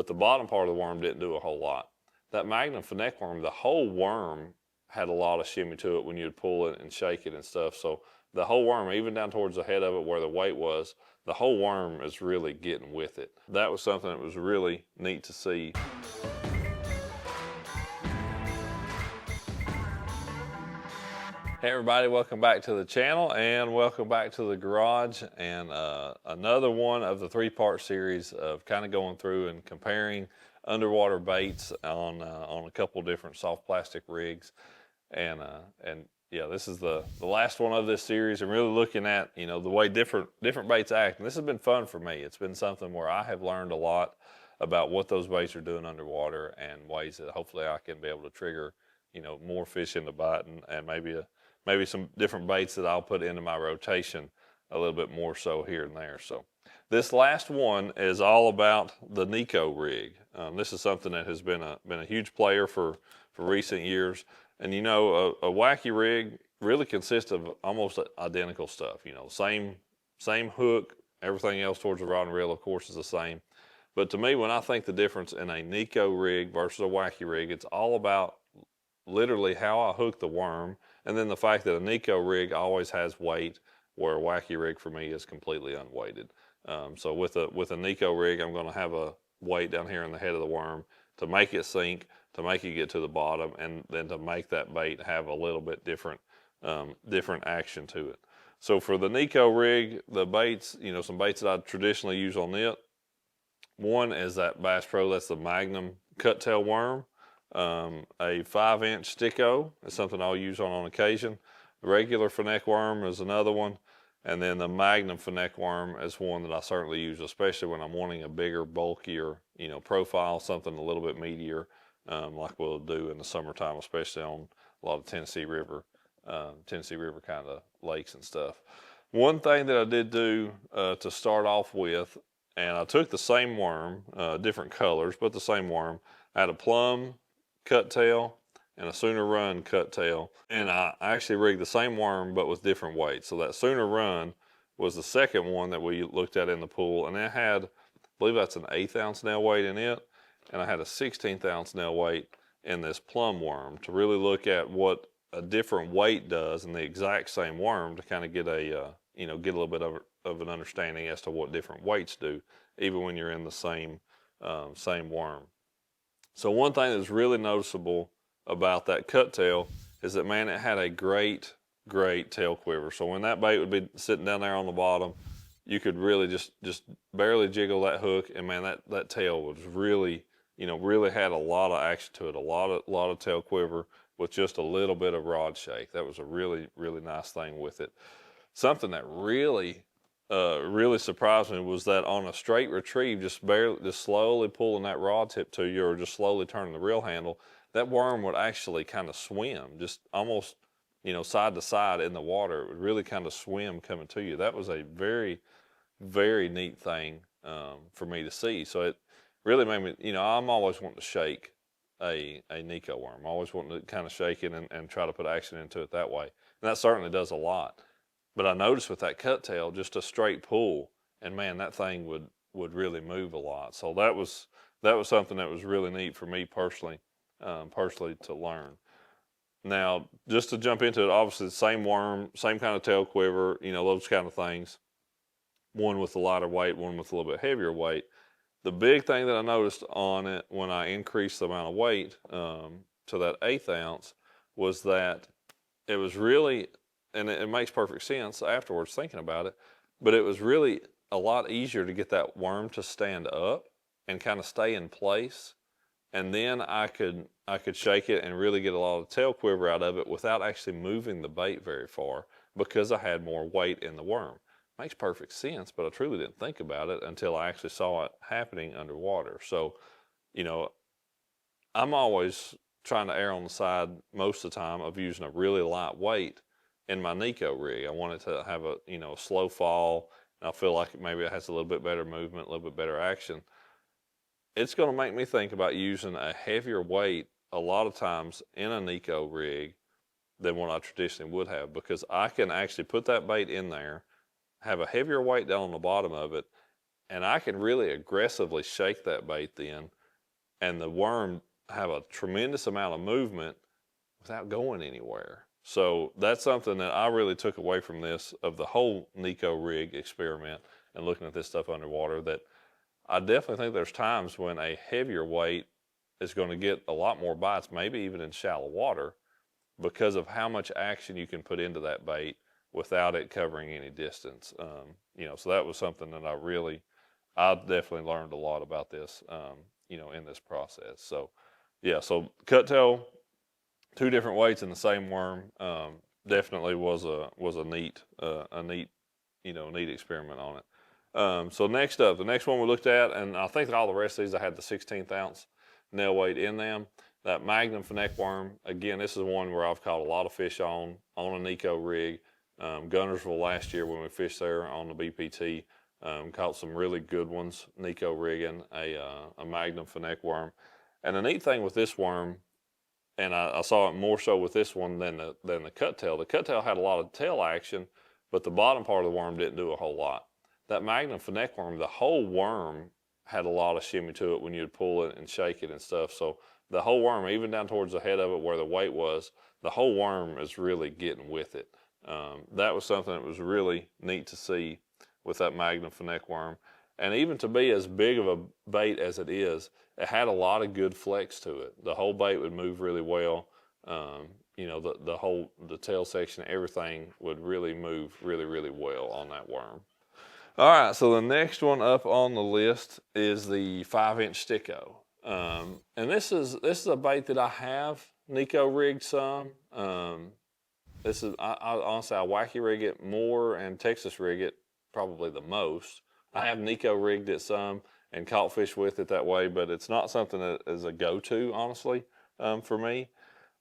the bottom part of the worm didn't do a whole lot. That Magnum finesse worm, the whole worm had a lot of shimmy to it when you'd pull it and shake it and stuff. So the whole worm, even down towards the head of it where the weight was, the whole worm is really getting with it. That was something that was really neat to see. Hey everybody, welcome back to the channel and welcome back to the garage, and another one of the three-part series of kind of going through and comparing underwater baits on a couple different soft plastic rigs, and yeah, this is the last one of this series, and really looking at, you know, the way different baits act. And this has been fun for me. It's been something where I have learned a lot about what those baits are doing underwater and ways that hopefully I can be able to trigger, you know, more fish into biting, and maybe some different baits that I'll put into my rotation a little bit more so here and there. So this last one is all about the Neko rig. This is something that has been a huge player for recent years. And you know, a wacky rig really consists of almost identical stuff. You know, same hook, everything else towards the rod and reel, of course, is the same. But to me, when I think the difference in a Neko rig versus a wacky rig, it's all about literally how I hook the worm, and then the fact that a Neko rig always has weight, where a wacky rig for me is completely unweighted. So with a Neko rig, I'm going to have a weight down here in the head of the worm to make it sink, to make it get to the bottom, and then to make that bait have a little bit different action to it. So for the Neko rig, the baits, you know, some baits that I traditionally use on it, one is that Bass Pro, that's the Magnum cut tail worm. A 5-inch sticko is something I'll use on occasion. The regular finesse worm is another one. And then the Magnum finesse worm is one that I certainly use, especially when I'm wanting a bigger, bulkier, you know, profile, something a little bit meatier, like we'll do in the summertime, especially on a lot of Tennessee River kind of lakes and stuff. One thing that I did do to start off with, and I took the same worm, different colors, but the same worm. I had a plum cut tail and a Sooner Run cut tail, and I actually rigged the same worm but with different weights. So that Sooner Run was the second one that we looked at in the pool, and it had, I believe that's an 1/8 ounce nail weight in it, and I had a 1/16 ounce nail weight in this plum worm to really look at what a different weight does in the exact same worm, to kind of get a you know, get a little bit of an understanding as to what different weights do, even when you're in the same worm. So one thing that's really noticeable about that cut tail is that, man, it had a great tail quiver. So when that bait would be sitting down there on the bottom, you could really just barely jiggle that hook, and man, that tail was really, you know, really had a lot of action to it, a lot of tail quiver with just a little bit of rod shake. That was a really nice thing with it. Something that really surprised me was that on a straight retrieve, just slowly pulling that rod tip to you, or just slowly turning the reel handle, that worm would actually kind of swim, just almost, you know, side to side in the water. It would really kind of swim coming to you. That was a very neat thing for me to see. So it really made me, you know, I'm always wanting to shake a Neko worm. I always wanting to kind of shake it and try to put action into it that way. And that certainly does a lot. But I noticed with that cut tail, just a straight pull, and man, that thing would really move a lot. So that was something that was really neat for me personally to learn. Now, just to jump into it, obviously the same worm, same kind of tail quiver, you know, those kind of things. One with a lighter weight, one with a little bit heavier weight. The big thing that I noticed on it when I increased the amount of weight to that 1/8 ounce was that it was really, and it makes perfect sense afterwards thinking about it, but it was really a lot easier to get that worm to stand up and kind of stay in place. And then I could shake it and really get a lot of tail quiver out of it without actually moving the bait very far, because I had more weight in the worm. Makes perfect sense, but I truly didn't think about it until I actually saw it happening underwater. So, you know, I'm always trying to err on the side most of the time of using a really light weight in my Neko rig. I want it to have a, you know, slow fall, and I feel like maybe it has a little bit better movement, a little bit better action. It's going to make me think about using a heavier weight a lot of times in a Neko rig than what I traditionally would have, because I can actually put that bait in there, have a heavier weight down on the bottom of it, and I can really aggressively shake that bait then and the worm have a tremendous amount of movement without going anywhere. So that's something that I really took away from this, of the whole Neko rig experiment and looking at this stuff underwater, that I definitely think there's times when a heavier weight is going to get a lot more bites, maybe even in shallow water, because of how much action you can put into that bait without it covering any distance. So that was something that I definitely learned a lot about this, in this process. So, yeah, so cut tail, two different weights in the same worm, definitely was a neat, neat experiment on it. So next up, the next one we looked at, and I think all the rest of these I had the 16th ounce nail weight in them. That Magnum finesse worm, again, this is one where I've caught a lot of fish on a Neko rig. Gunnersville last year when we fished there on the BPT, caught some really good ones, Neko rigging a Magnum finesse worm. And the neat thing with this worm, and I saw it more so with this one than the cut tail. The cut tail had a lot of tail action, but the bottom part of the worm didn't do a whole lot. That Magnum finesse worm, the whole worm had a lot of shimmy to it when you'd pull it and shake it and stuff. So the whole worm, even down towards the head of it where the weight was, the whole worm is really getting with it. That was something that was really neat to see with that Magnum finesse worm. And even to be as big of a bait as it is, it had a lot of good flex to it. The whole bait would move really well. The tail section, everything would really move really, really well on that worm. All right, so the next one up on the list is the 5-inch sticko. And this is a bait that I have Neko rigged some. This is I honestly, I wacky rig it more and Texas rig it probably the most. I have Neko rigged it some and caught fish with it that way, but it's not something that is a go-to, honestly, for me.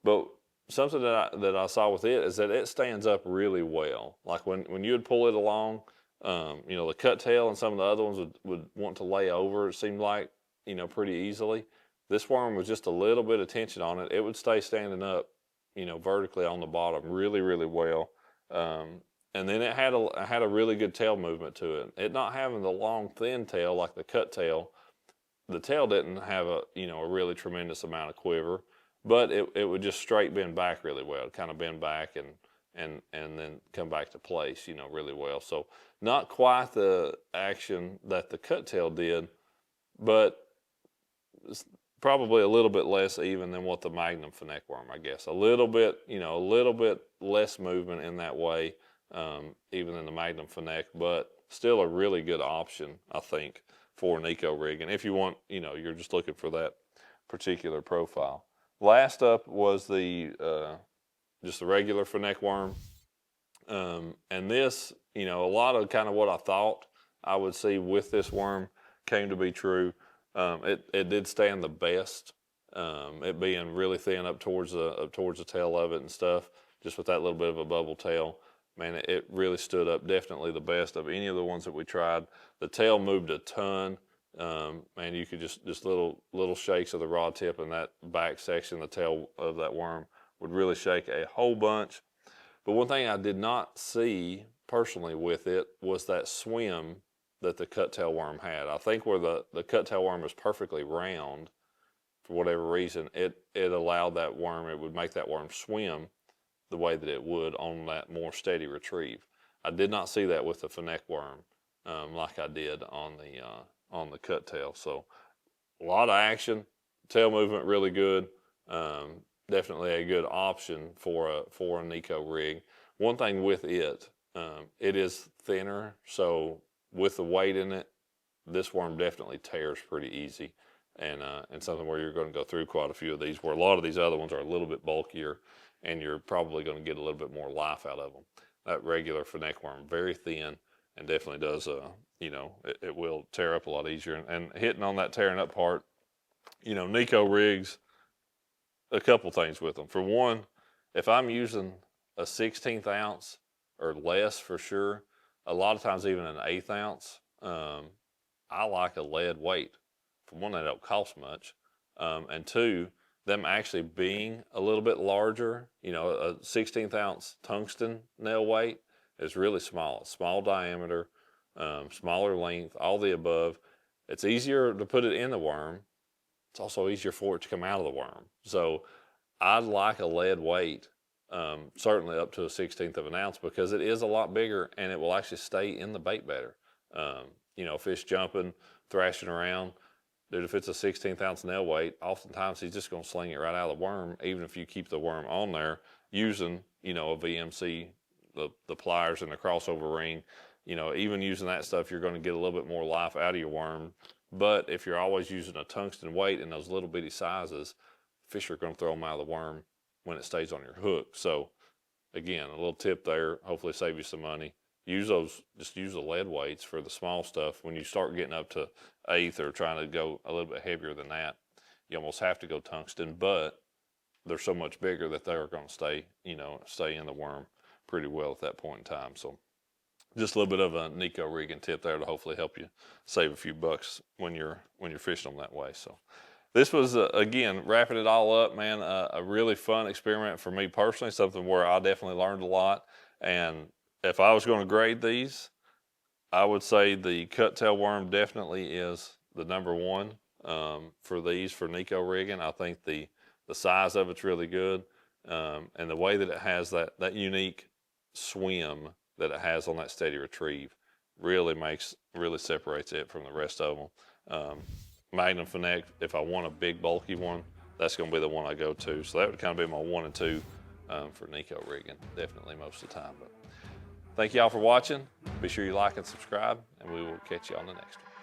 But something that I saw with it is that it stands up really well. Like when you would pull it along, the cut tail and some of the other ones would want to lay over, it seemed like, pretty easily. This worm was just a little bit of tension on it. It would stay standing up, vertically on the bottom really, really well. And then it had a really good tail movement to it. It not having the long, thin tail like the cut tail, the tail didn't have a really tremendous amount of quiver, but it would just straight bend back really well. It'd kind of bend back and then come back to place, really well. So not quite the action that the cut tail did, but probably a little bit less even than what the Magnum finesse worm, I guess. A little bit less movement in that way, even than the Magnum finesse, but still a really good option, I think, for Neko rigging. If you want, you're just looking for that particular profile. Last up was just the regular finesse worm. And this, a lot of kind of what I thought I would see with this worm came to be true. It did stand the best, it being really thin up towards the tail of it and stuff, just with that little bit of a bubble tail. Man, it really stood up, definitely the best of any of the ones that we tried. The tail moved a ton. Man, you could just little shakes of the rod tip and that back section, the tail of that worm would really shake a whole bunch. But one thing I did not see personally with it was that swim that the cut tail worm had. I think where the cut tail worm is perfectly round, for whatever reason, it allowed that worm, it would make that worm swim the way that it would on that more steady retrieve. I did not see that with the finesse worm like I did on the cut tail. So a lot of action, tail movement really good. Definitely a good option for a Neko rig. One thing with it, it is thinner, so with the weight in it, this worm definitely tears pretty easy, and something where you're going to go through quite a few of these, where a lot of these other ones are a little bit bulkier, and you're probably going to get a little bit more life out of them. That regular finesse worm, very thin, and definitely does, it will tear up a lot easier. And hitting on that tearing up part, Neko rigs, a couple things with them. For one, if I'm using a 16th ounce or less for sure, a lot of times even an 1/8 ounce, I like a lead weight. For one, they don't cost much, and two, them actually being a little bit larger. A 16th ounce tungsten nail weight is really small diameter, smaller length, all the above. It's easier to put it in the worm it's also easier for it to come out of the worm. So I'd like a lead weight, certainly up to a 1/16 of an ounce, because it is a lot bigger and it will actually stay in the bait better. You know, fish jumping, thrashing around, dude, if it's a 1/16 ounce nail weight, oftentimes he's just going to sling it right out of the worm, even if you keep the worm on there using, you know, a VMC, the pliers and the crossover ring. You know, even using that stuff, you're going to get a little bit more life out of your worm. But if you're always using a tungsten weight in those little bitty sizes, fish are going to throw them out of the worm when it stays on your hook. So again, a little tip there, hopefully save you some money. Use those, just use the lead weights for the small stuff. When you start getting up to 1/8 or trying to go a little bit heavier than that, you almost have to go tungsten, but they're so much bigger that they're going to stay, you know, stay in the worm pretty well at that point in time. So just a little bit of a Neko rigging tip there to hopefully help you save a few bucks when you're fishing them that way. So this was, again, wrapping it all up, man, a really fun experiment for me personally, something where I definitely learned a lot. And if I was going to grade these, I would say the cut tail worm definitely is the #1 for these, for Neko rigging. I think the size of it's really good, and the way that it has that unique swim that it has on that steady retrieve really separates it from the rest of them. Magnum finesse, if I want a big bulky one, that's going to be the one I go to. So that would kind of be my 1 and 2 for Neko rigging, definitely most of the time. But thank y'all for watching. Be sure you like and subscribe, and we will catch you on the next one.